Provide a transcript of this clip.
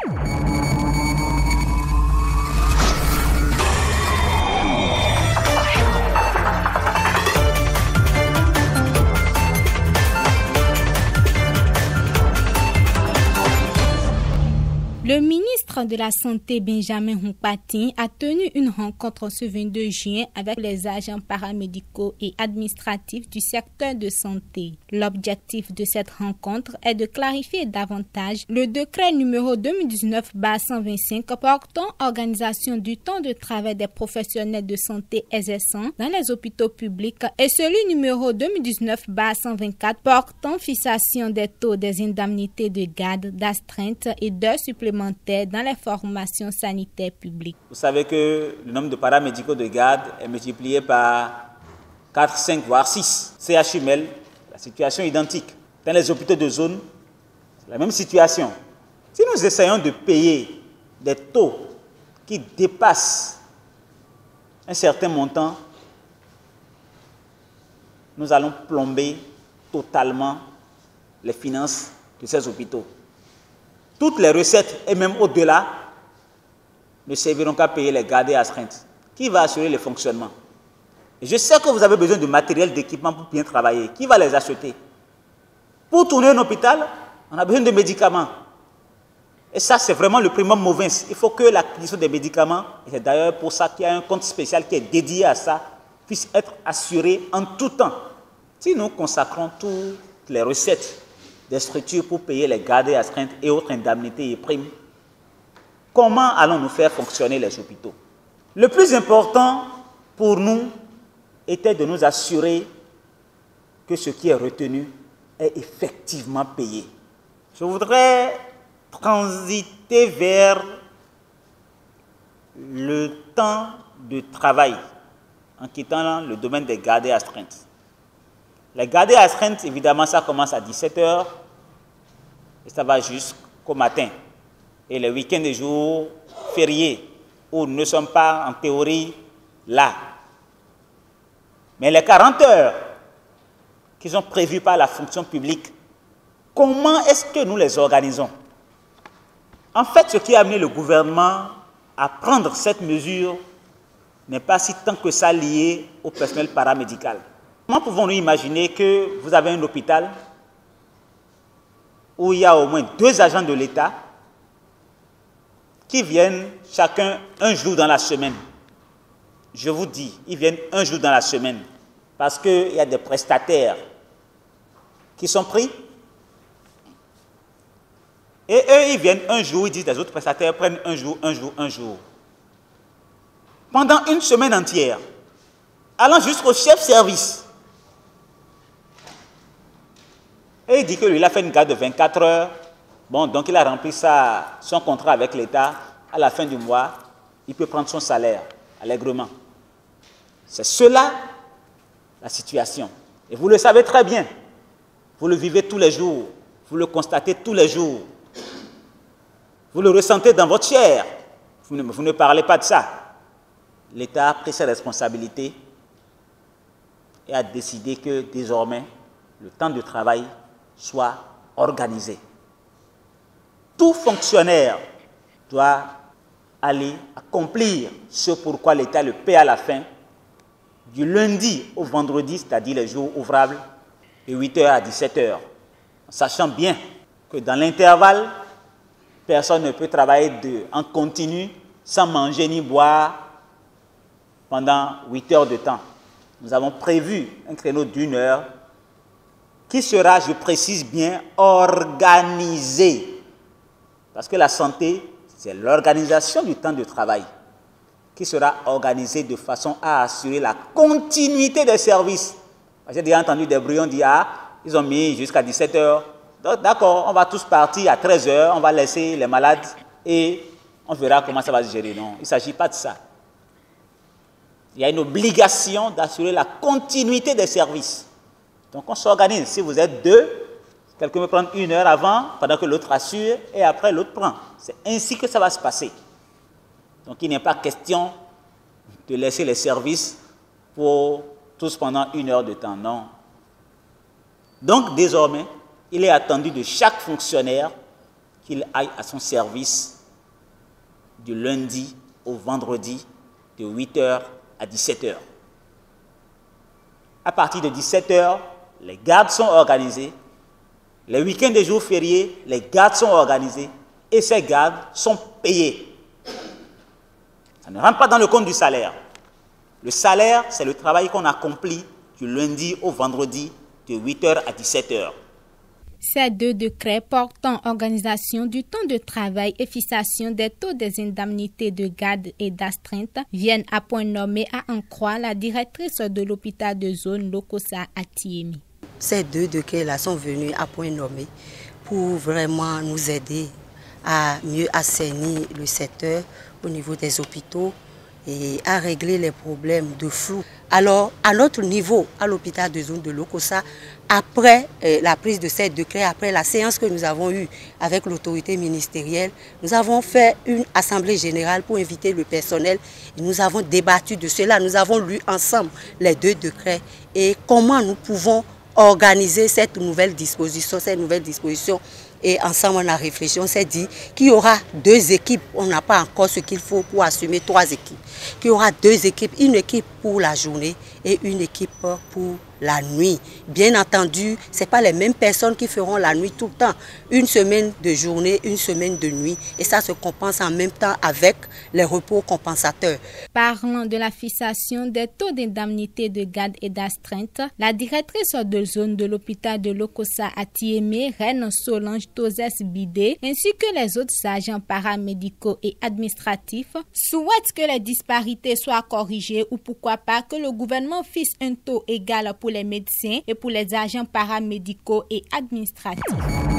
Le ministre de la Santé, Benjamin Hunkpatin, a tenu une rencontre ce 22 juin avec les agents paramédicaux et administratifs du secteur de santé. L'objectif de cette rencontre est de clarifier davantage le décret numéro 2019-125 portant organisation du temps de travail des professionnels de santé exerçant dans les hôpitaux publics et celui numéro 2019-124 portant fixation des taux des indemnités de garde, d'astreinte et d'heures supplémentaires dans les formations sanitaires publiques. Vous savez que le nombre de paramédicaux de garde est multiplié par 4, 5, voire 6. CHUML, la situation est identique. Dans les hôpitaux de zone, c'est la même situation. Si nous essayons de payer des taux qui dépassent un certain montant, nous allons plomber totalement les finances de ces hôpitaux. Toutes les recettes, et même au-delà, ne serviront qu'à payer les gardes et astreintes. Qui va assurer le fonctionnement? Et je sais que vous avez besoin de matériel, d'équipement pour bien travailler. Qui va les acheter? Pour tourner un hôpital, on a besoin de médicaments. Et ça, c'est vraiment le primum movens. Il faut que l'acquisition des médicaments, et c'est d'ailleurs pour ça qu'il y a un compte spécial qui est dédié à ça, puisse être assuré en tout temps. Si nous consacrons toutes les recettes des structures pour payer les gardes et astreintes et autres indemnités et primes, comment allons-nous faire fonctionner les hôpitaux? Le plus important pour nous était de nous assurer que ce qui est retenu est effectivement payé. Je voudrais transiter vers le temps de travail en quittant le domaine des gardes et astreintes. Les gardes et astreintes, évidemment, ça commence à 17 h et ça va jusqu'au matin. Et les week-ends et jours fériés où nous ne sommes pas en théorie là. Mais les 40 heures qui sont prévues par la fonction publique, comment est-ce que nous les organisons? En fait, ce qui a amené le gouvernement à prendre cette mesure n'est pas si tant que ça lié au personnel paramédical. Comment pouvons-nous imaginer que vous avez un hôpital où il y a au moins 2 agents de l'État qui viennent chacun un jour dans la semaine? Je vous dis, ils viennent un jour dans la semaine parce qu'il y a des prestataires qui sont pris. Et eux, ils viennent un jour, ils disent les autres prestataires prennent un jour, un jour, un jour. Pendant une semaine entière, allant jusqu'au chef service. Et il dit que lui, il a fait une garde de 24 heures. Bon, donc il a rempli son contrat avec l'État. À la fin du mois, il peut prendre son salaire allègrement. C'est cela, la situation. Et vous le savez très bien. Vous le vivez tous les jours. Vous le constatez tous les jours. Vous le ressentez dans votre chair. Vous ne parlez pas de ça. L'État a pris ses responsabilités et a décidé que désormais, le temps de travail soit organisé. Tout fonctionnaire doit aller accomplir ce pourquoi l'État le paie à la fin, du lundi au vendredi, c'est-à-dire les jours ouvrables, de 8 h à 17 h, sachant bien que dans l'intervalle, personne ne peut travailler en continu sans manger ni boire pendant 8 heures de temps. Nous avons prévu un créneau d'1 heure qui sera, je précise bien, organisé. Parce que la santé, c'est l'organisation du temps de travail qui sera organisée de façon à assurer la continuité des services. J'ai déjà entendu des brouillons dire, ah, ils ont mis jusqu'à 17 h. D'accord, on va tous partir à 13 h, on va laisser les malades et on verra comment ça va se gérer. Non, il ne s'agit pas de ça. Il y a une obligation d'assurer la continuité des services. Donc on s'organise. Si vous êtes 2, quelqu'un peut prendre 1 heure avant, pendant que l'autre assure, et après l'autre prend. C'est ainsi que ça va se passer. Donc il n'est pas question de laisser les services pour tous pendant 1 heure de temps, non. Donc désormais, il est attendu de chaque fonctionnaire qu'il aille à son service du lundi au vendredi de 8h à 17h. À partir de 17h, les gardes sont organisés. Les week-ends et jours fériés, les gardes sont organisés et ces gardes sont payés. Ça ne rentre pas dans le compte du salaire. Le salaire, c'est le travail qu'on accomplit du lundi au vendredi de 8h à 17h. Ces deux décrets portant organisation du temps de travail et fixation des taux des indemnités de garde et d'astreinte viennent à point nommé à en croire la directrice de l'hôpital de zone Lokossa à Thiémi. Ces deux décrets-là sont venus à point nommé pour vraiment nous aider à mieux assainir le secteur au niveau des hôpitaux et à régler les problèmes de flou. Alors, à notre niveau, à l'hôpital de zone de Lokossa, après la prise de ces décrets, après la séance que nous avons eue avec l'autorité ministérielle, nous avons fait une assemblée générale pour inviter le personnel. Et nous avons débattu de cela, nous avons lu ensemble les deux décrets et comment nous pouvons organiser cette nouvelle disposition, Et ensemble, on a réfléchi, on s'est dit qu'il y aura deux équipes. On n'a pas encore ce qu'il faut pour assumer trois équipes. Qu'il y aura deux équipes, une équipe pour la journée et une équipe pour la nuit. Bien entendu, ce n'est pas les mêmes personnes qui feront la nuit tout le temps. Une semaine de journée, une semaine de nuit. Et ça se compense en même temps avec les repos compensateurs. Parlant de la fixation des taux d'indemnité de garde et d'astreinte, la directrice de zone de l'hôpital de Lokossa à Thiémi, Reine Solange Tozès Bidé, ainsi que les autres agents paramédicaux et administratifs, souhaitent que les disparités soient corrigées ou pourquoi pas que le gouvernement fixe un taux égal pour les médecins et pour les agents paramédicaux et administratifs.